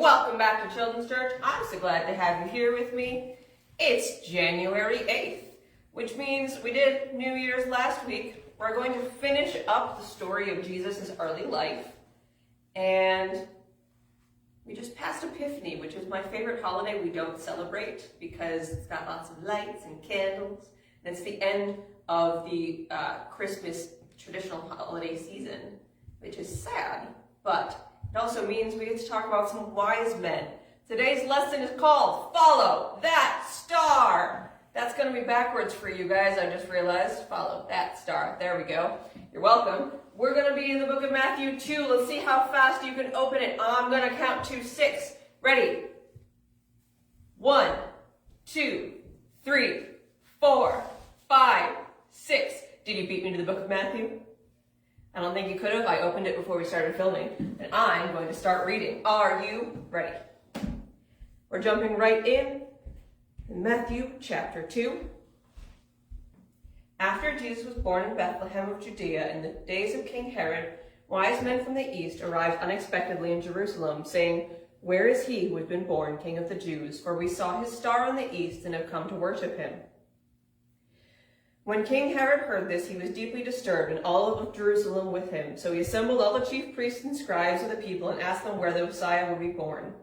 welcome back to Children's Church. I'm so glad to have you here with me. It's January 8th, which means we did New Year's last week. We're going to finish up the story of Jesus' early life. And we just passed Epiphany, which is my favorite holiday we don't celebrate because it's got lots of lights and candles. And it's the end of the Christmas traditional holiday season, which is sad, but it also means we get to talk about some wise men. Today's lesson is called Follow That Star. That's going to be backwards for you guys, I just realized. Follow that star. There we go. You're welcome. We're going to be in the book of Matthew 2. Let's see how fast you can open it. I'm going to count to 6. Ready? 1, 2, 3, 4, 5, 6. Did you beat me to the book of Matthew? I don't think you could have. I opened it before we started filming, and I'm going to start reading. Are you ready? We're jumping right in Matthew chapter 2. After Jesus was born in Bethlehem of Judea in the days of King Herod, wise men from the east arrived unexpectedly in Jerusalem, saying, "Where is he who has been born King of the Jews? For we saw his star in the east and have come to worship him." When King Herod heard this, he was deeply disturbed, and all of Jerusalem with him. So he assembled all the chief priests and scribes of the people and asked them where the Messiah would be born.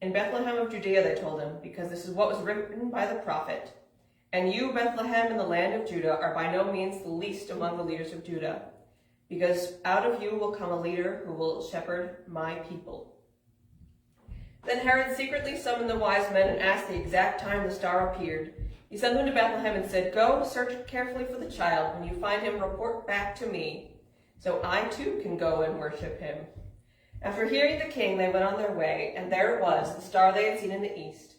In Bethlehem of Judea, they told him, because this is what was written by the prophet. "And you, Bethlehem, in the land of Judah, are by no means the least among the leaders of Judah, because out of you will come a leader who will shepherd my people." Then Herod secretly summoned the wise men and asked the exact time the star appeared. He sent them to Bethlehem and said, "Go, search carefully for the child. When you find him, report back to me, so I too can go and worship him." After hearing the king, they went on their way, and there it was, the star they had seen in the east.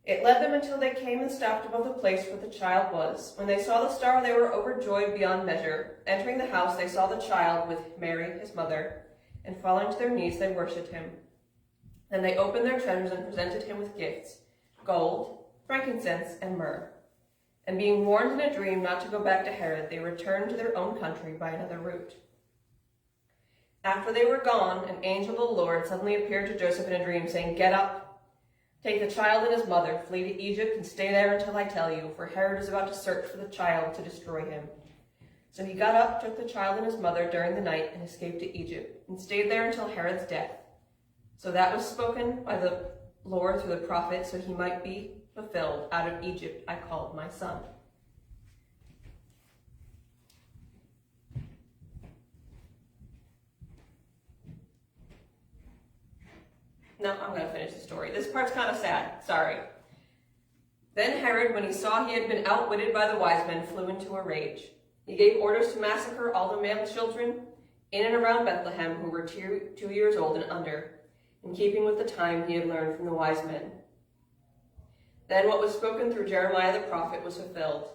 It led them until they came and stopped above the place where the child was. When they saw the star, they were overjoyed beyond measure. Entering the house, they saw the child with Mary, his mother, and falling to their knees, they worshipped him. Then they opened their treasures and presented him with gifts, gold, frankincense, and myrrh. And being warned in a dream not to go back to Herod, they returned to their own country by another route. After they were gone, an angel of the Lord suddenly appeared to Joseph in a dream, saying, "Get up, take the child and his mother, flee to Egypt, and stay there until I tell you, for Herod is about to search for the child to destroy him." So he got up, took the child and his mother during the night, and escaped to Egypt, and stayed there until Herod's death. So that was spoken by the Lord through the prophet, so he might be fulfilled. "Out of Egypt I called my son." No, I'm going to finish the story. This part's kind of sad. Sorry. Then Herod, when he saw he had been outwitted by the wise men, flew into a rage. He gave orders to massacre all the male children in and around Bethlehem who were 2 years old and under, in keeping with the time he had learned from the wise men. Then what was spoken through Jeremiah the prophet was fulfilled.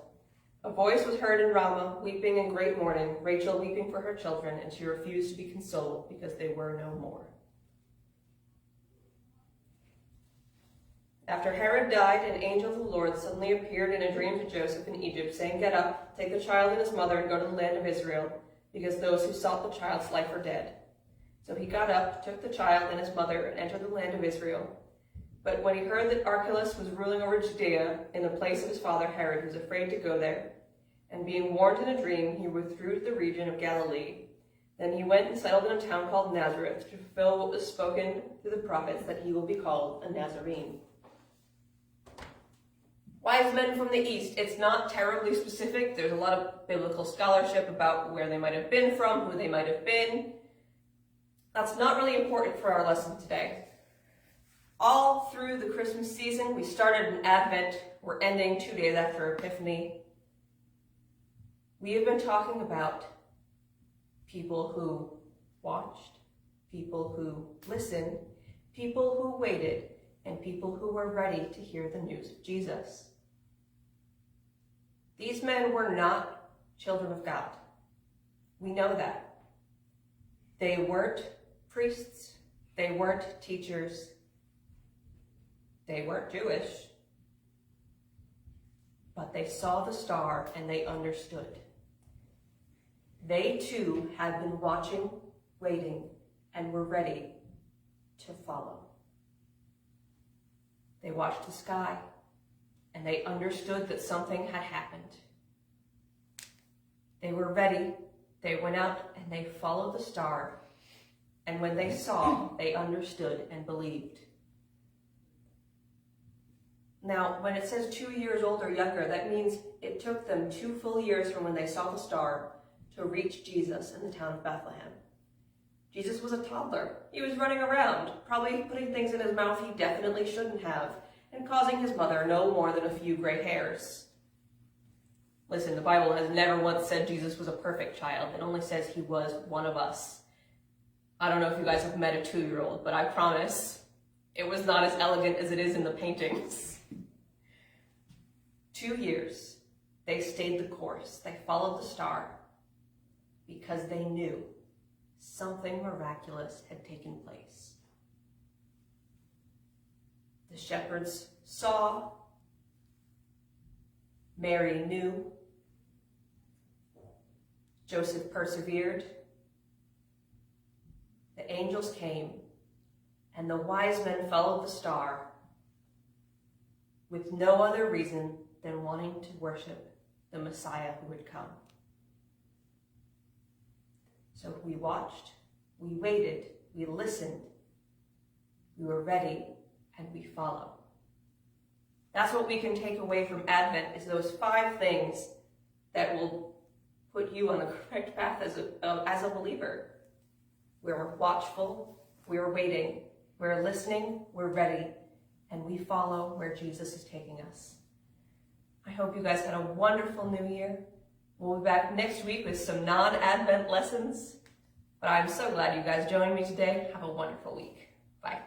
A voice was heard in Ramah, weeping in great mourning, Rachel weeping for her children, and she refused to be consoled because they were no more. After Herod died, an angel of the Lord suddenly appeared in a dream to Joseph in Egypt, saying, "Get up, take the child and his mother, and go to the land of Israel, because those who sought the child's life are dead." So he got up, took the child and his mother, and entered the land of Israel. But when he heard that Archelaus was ruling over Judea in the place of his father Herod, he was afraid to go there. And being warned in a dream, he withdrew to the region of Galilee. Then he went and settled in a town called Nazareth to fulfill what was spoken through the prophets, that he will be called a Nazarene. Wise men from the east. It's not terribly specific. There's a lot of biblical scholarship about where they might have been from, who they might have been. That's not really important for our lesson today. All through the Christmas season, we started in Advent. We're ending 2 days after Epiphany. We have been talking about people who watched, people who listened, people who waited, and people who were ready to hear the news of Jesus. These men were not children of God. We know that. They weren't priests. They weren't teachers. They weren't Jewish. But they saw the star and they understood. They too had been watching, waiting, and were ready to follow. They watched the sky, and they understood that something had happened. They were ready. They went out and they followed the star. And when they saw, they understood and believed. Now, when it says 2 years old or younger, that means it took them 2 full years from when they saw the star to reach Jesus in the town of Bethlehem. Jesus was a toddler. He was running around, probably putting things in his mouth he definitely shouldn't have, and causing his mother no more than a few gray hairs. Listen, the Bible has never once said Jesus was a perfect child. It only says he was one of us. I don't know if you guys have met a 2-year-old, but I promise it was not as elegant as it is in the paintings. 2 years, they stayed the course. They followed the star because they knew something miraculous had taken place. The shepherds saw, Mary knew, Joseph persevered, the angels came, and the wise men followed the star with no other reason than wanting to worship the Messiah who would come. So we watched, we waited, we listened, we were ready, and we followed. That's what we can take away from Advent, is those 5 things that will put you on the correct path as a believer. We're watchful, we're waiting, we're listening, we're ready, and we follow where Jesus is taking us. I hope you guys had a wonderful New Year. We'll be back next week with some non-Advent lessons. But I'm so glad you guys joined me today. Have a wonderful week. Bye.